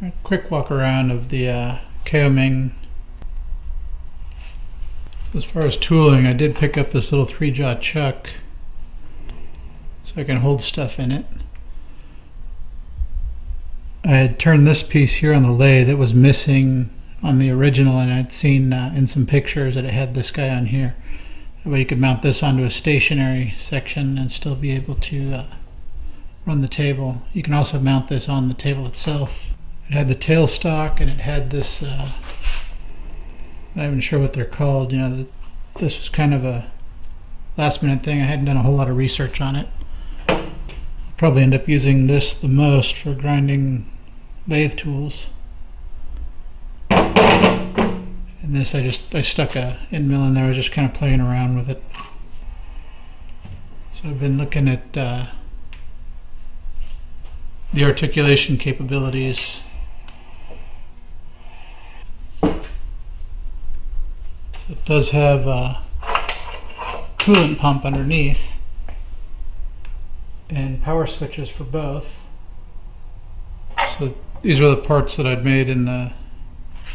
A quick walk around of the Kaoming. As far as tooling, I did pick up this little 3-jaw chuck so I can hold stuff in it. I had turned this piece here on the lathe that was missing on the original, and I'd seen in some pictures that it had this guy on here. That way you could mount this onto a stationary section and still be able to run the table. You can also mount this on the table itself. It had the tailstock, and it had this, I'm not even sure what they're called. You know, this was kind of a last minute thing. I hadn't done a whole lot of research on it. I'll probably end up using this the most for grinding lathe tools. And this, I stuck a end mill in there. I was just kind of playing around with it. So I've been looking at the articulation capabilities. So it does have a coolant pump underneath and power switches for both. So these were the parts that I'd made in the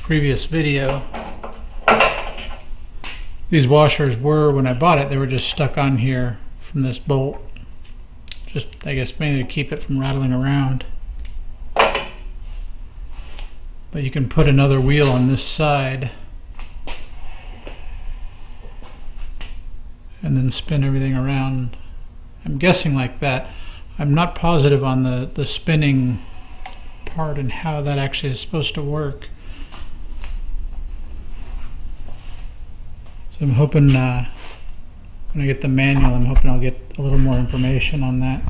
previous video. These washers were, when I bought it, they were just stuck on here from this bolt. Just, I guess, mainly to keep it from rattling around. But you can put another wheel on this side and then spin everything around. I'm guessing like that. I'm not positive on the spinning part and how that actually is supposed to work. So I'm hoping when I get the manual, I'm hoping I'll get a little more information on that.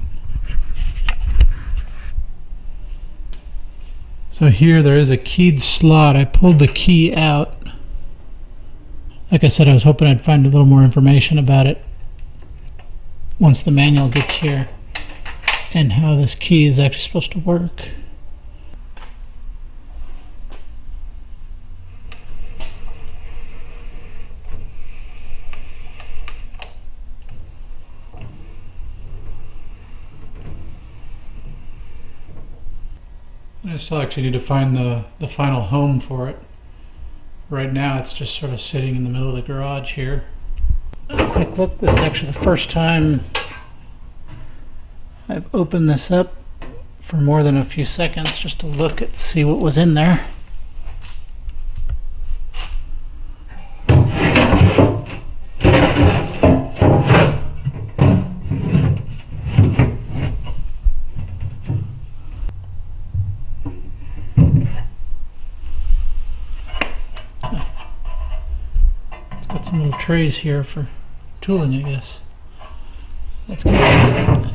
So here there is a keyed slot. I pulled the key out. Like I said, I was hoping I'd find a little more information about it once the manual gets here and how this key is actually supposed to work. I still actually need to find the final home for it. Right now it's just sort of sitting in the middle of the garage here. A quick look, this is actually the first time I've opened this up for more than a few seconds just to look at, see what was in there. Got some little trays here for tooling, I guess. That's good.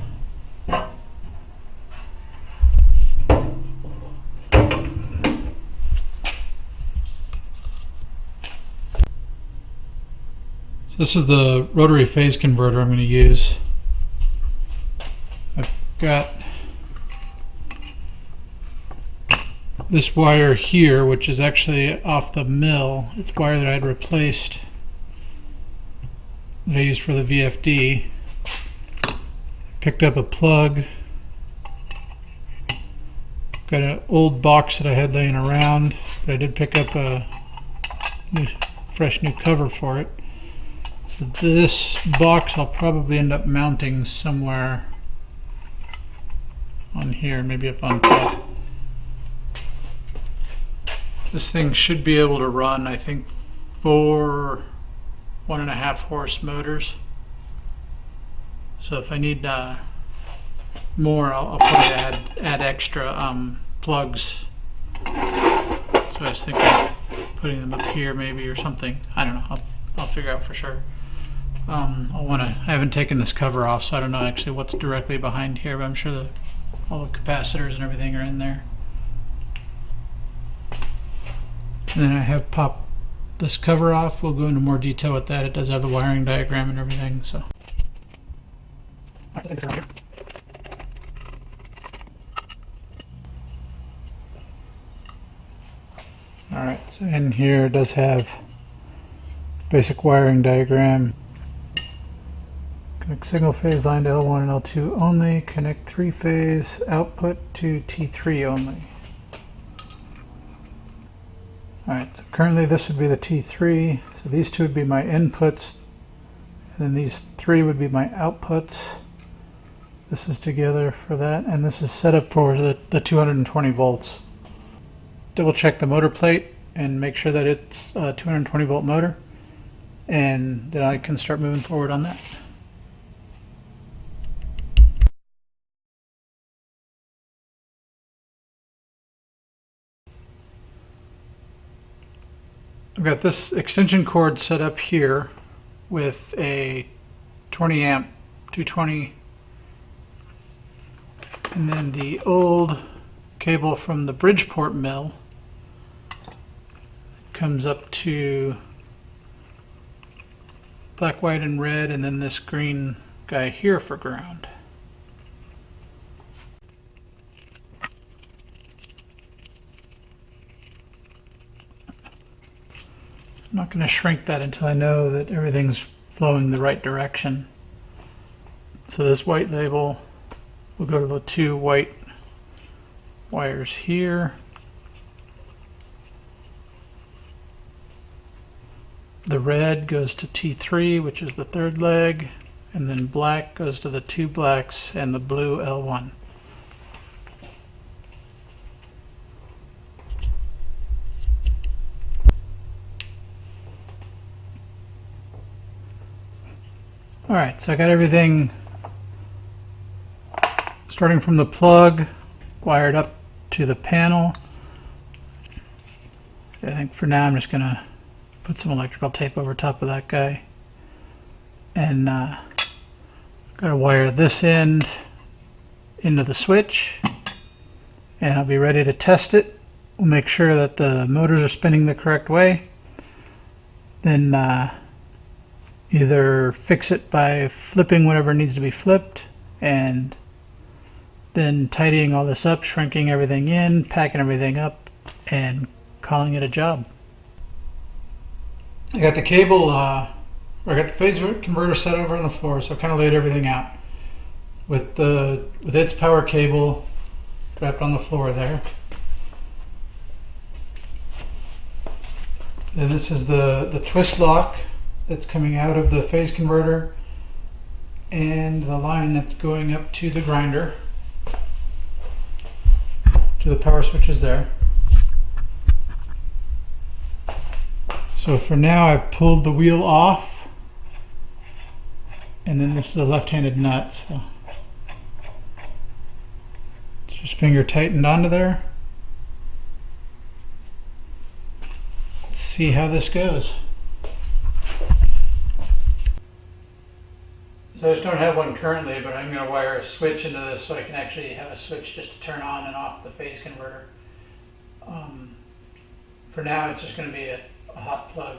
So this is the rotary phase converter I'm going to use. I've got this wire here, which is actually off the mill. It's wire that I'd replaced, that I used for the VFD. Picked up a plug. Got an old box that I had laying around, but I did pick up a fresh new cover for it. So this box I'll probably end up mounting somewhere on here, maybe up on top. This thing should be able to run, I think, 4 1.5 horse motors. So if I need more, I'll probably add extra plugs. So I was thinking of putting them up here maybe or something. I don't know. I'll figure out for sure. I haven't taken this cover off, so I don't know actually what's directly behind here, but I'm sure all the capacitors and everything are in there. And then I have popped this cover off. We'll go into more detail with that. It does have the wiring diagram and everything, so. Alright, so in here it does have basic wiring diagram. Connect single phase line to L1 and L2 only. Connect 3-phase output to T3 only. Alright, so currently this would be the T3, so these two would be my inputs, and then these three would be my outputs. This is together for that, and this is set up for the 220 volts. Double check the motor plate and make sure that it's a 220 volt motor, and then I can start moving forward on that. I've got this extension cord set up here with a 20 amp 220, and then the old cable from the Bridgeport mill comes up to black, white, and red, and then this green guy here for ground. I'm not going to shrink that until I know that everything's flowing the right direction. So this white label will go to the two white wires here. The red goes to T3, which is the third leg, and then black goes to the two blacks and the blue L1. Alright, so I got everything starting from the plug wired up to the panel. So I think for now I'm just going to put some electrical tape over top of that guy, and got to wire this end into the switch, and I'll be ready to test it. We'll make sure that the motors are spinning the correct way, then either fix it by flipping whatever needs to be flipped, and then tidying all this up, shrinking everything in, packing everything up, and calling it a job. I got the cable, I got the phase converter set over on the floor, so I kind of laid everything out with its power cable wrapped on the floor there. Then this is the twist lock that's coming out of the phase converter, and the line that's going up to the grinder, to the power switches there. So for now I've pulled the wheel off, and then this is a left-handed nut, so it's just finger tightened onto there. Let's see how this goes. So I just don't have one currently, but I'm going to wire a switch into this so I can actually have a switch just to turn on and off the phase converter. For now it's just going to be a hot plug.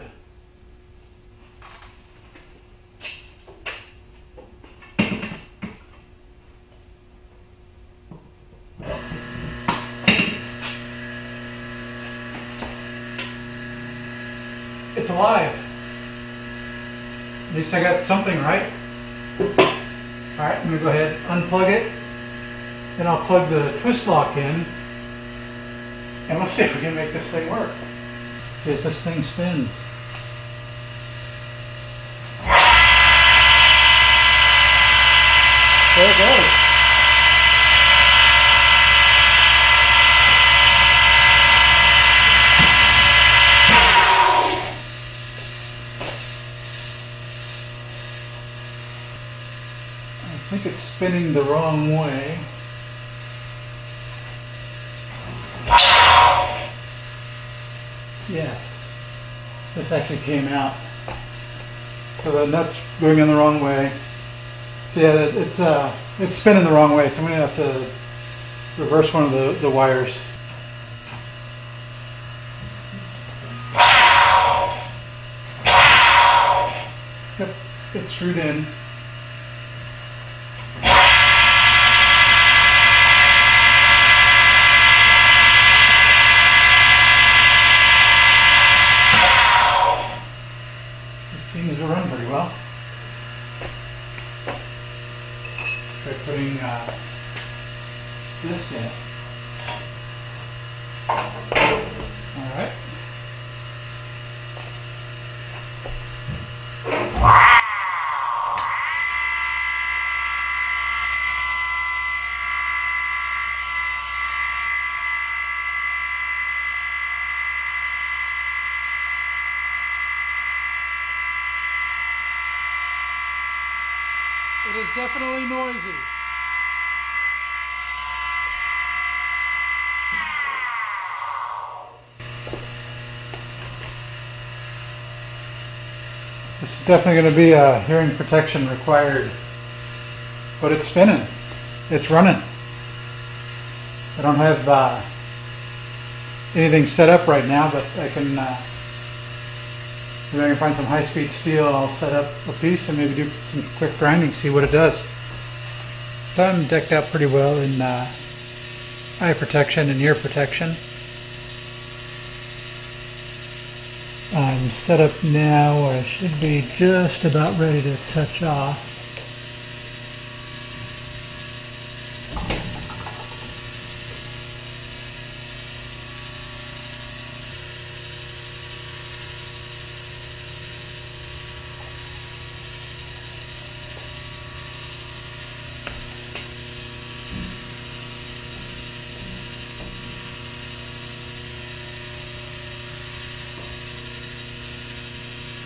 It's alive. At least I got something right. Alright, I'm going to go ahead and unplug it. Then I'll plug the twist lock in, and we'll see if we can make this thing work. See if this thing spins. There it goes. I think it's spinning the wrong way. Yes, this actually came out. So the nut's going in the wrong way. So yeah, it's spinning the wrong way, so I'm going to have to reverse one of the wires. Yep, it's screwed in. Seems to run pretty well. Try putting this in. Alright. is definitely noisy. This is definitely going to be a hearing protection required, but it's spinning. It's running. I don't have anything set up right now, but I can maybe I can find some high-speed steel. I'll set up a piece and maybe do some quick grinding, see what it does. So I'm decked out pretty well in eye protection and ear protection. I'm set up now where I should be just about ready to touch off.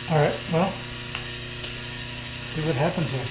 All right, well, see what happens here.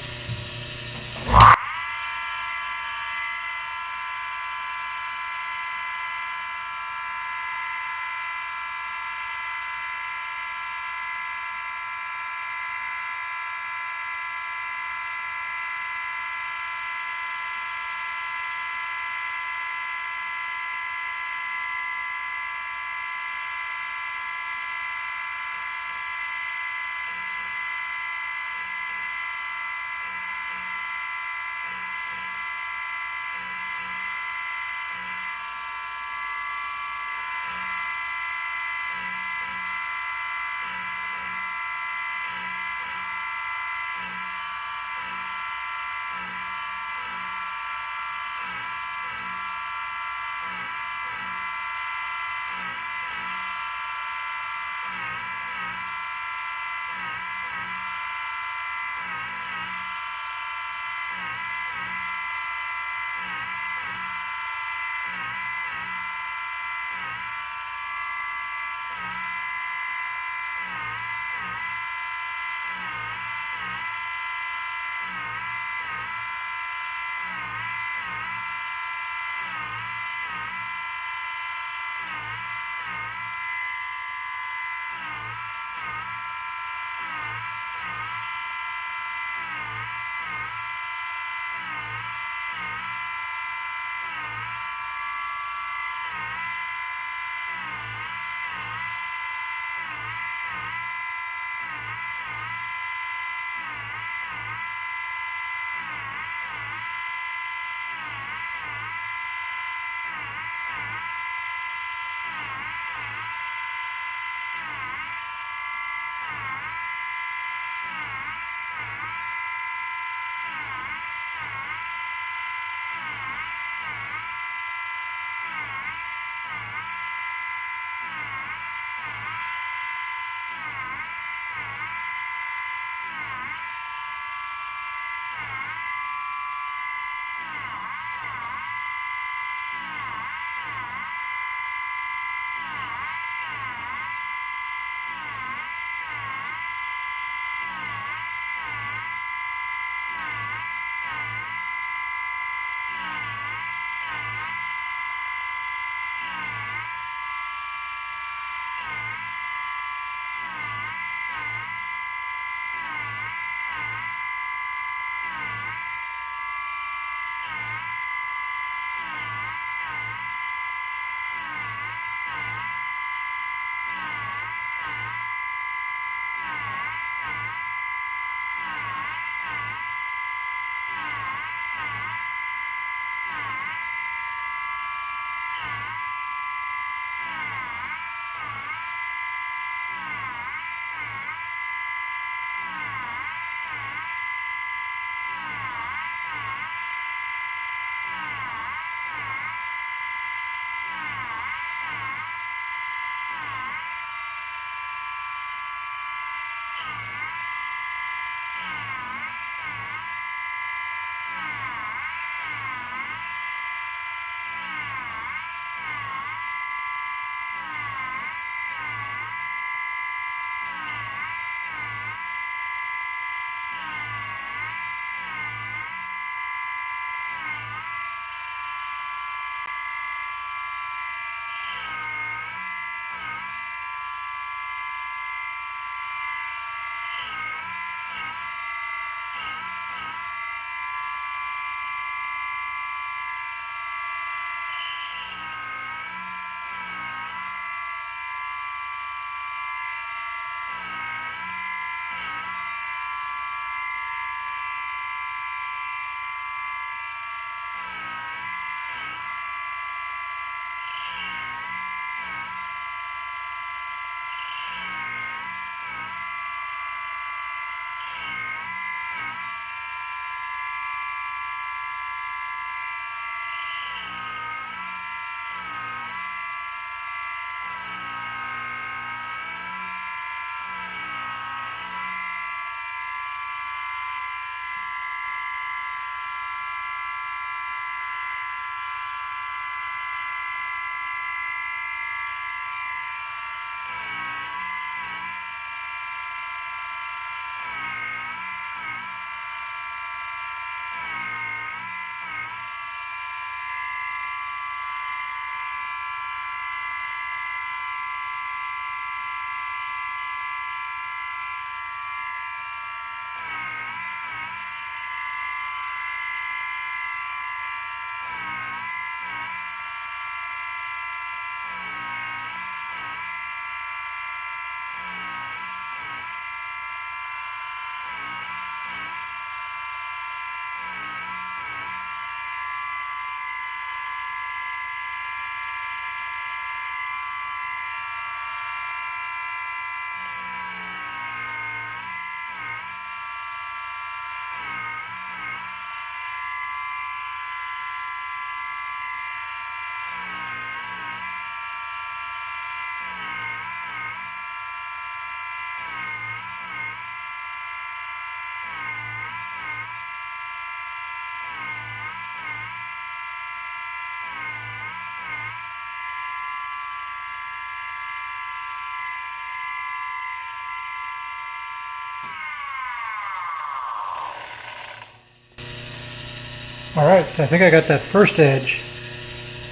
Alright, so I think I got that first edge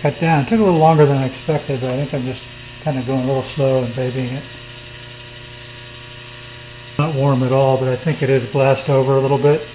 cut down. It took a little longer than I expected, but I think I'm just kind of going a little slow and babying it. Not warm at all, but I think it is glassed over a little bit.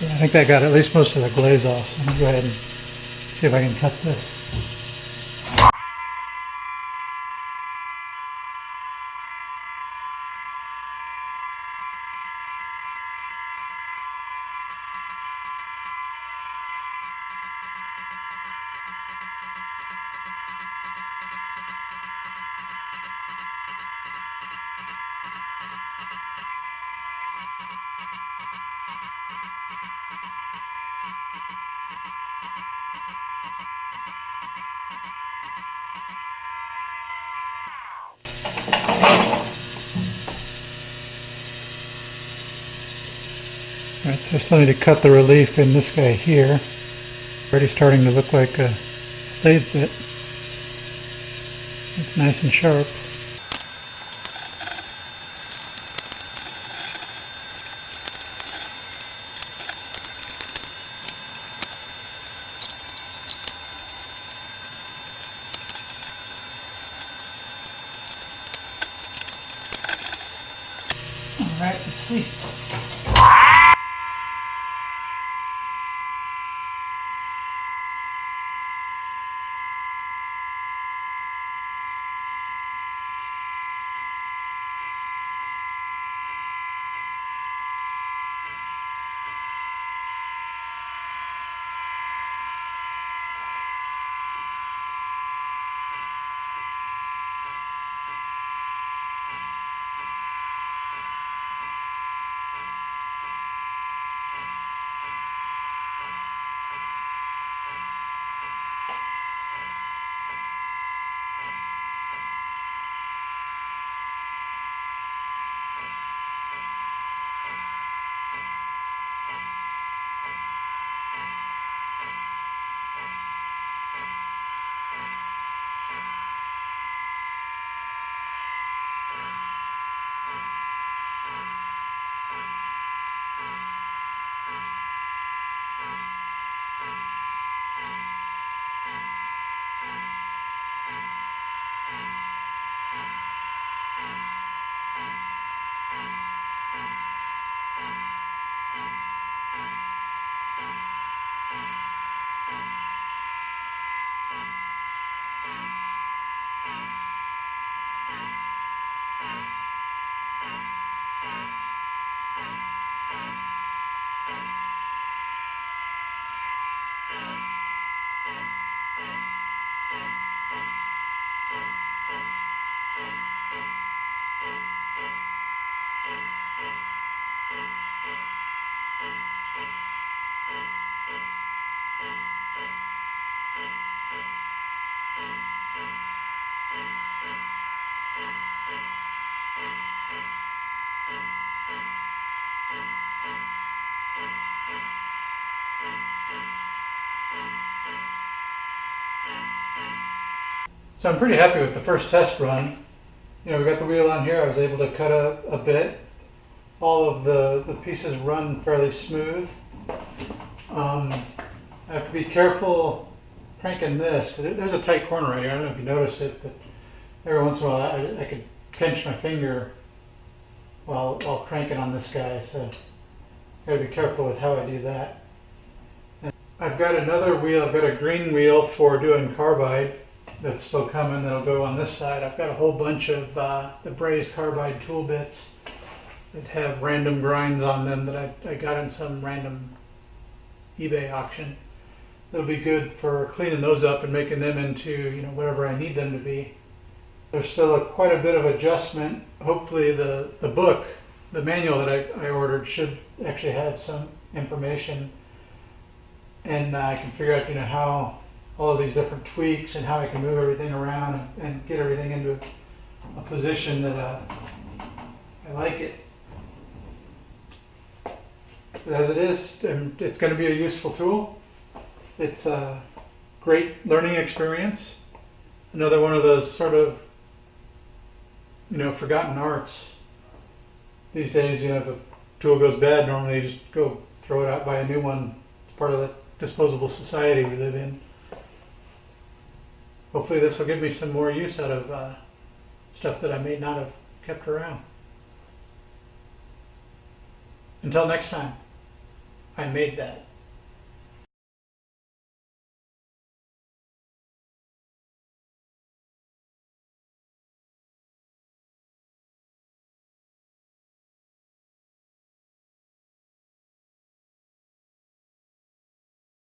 Yeah, I think that got at least most of the glaze off, so I'm going to go ahead and see if I can cut this. Alright, so I still need to cut the relief in this guy here. Already starting to look like a lathe bit. It's nice and sharp. Alright, let's see. So I'm pretty happy with the first test run. You know, we got the wheel on here. I was able to cut a bit. All of the pieces run fairly smooth. I have to be careful cranking this because there's a tight corner right here. I don't know if you noticed it, but every once in a while I could pinch my finger while cranking on this guy. So I gotta be careful with how I do that. And I've got another wheel. I've got a green wheel for doing carbide that's still coming. That'll go on this side. I've got a whole bunch of the brazed carbide tool bits that have random grinds on them that I got in some random eBay auction. It'll be good for cleaning those up and making them into, you know, whatever I need them to be. There's still quite a bit of adjustment. Hopefully the book, the manual that I ordered should actually have some information, and I can figure out, you know, how all of these different tweaks and how I can move everything around and get everything into a position that I like it. But as it is, it's going to be a useful tool. It's a great learning experience. Another one of those sort of, you know, forgotten arts. These days, you know, if a tool goes bad, normally you just go throw it out, buy a new one. It's part of the disposable society we live in. Hopefully this will give me some more use out of stuff that I may not have kept around. Until next time, I made that.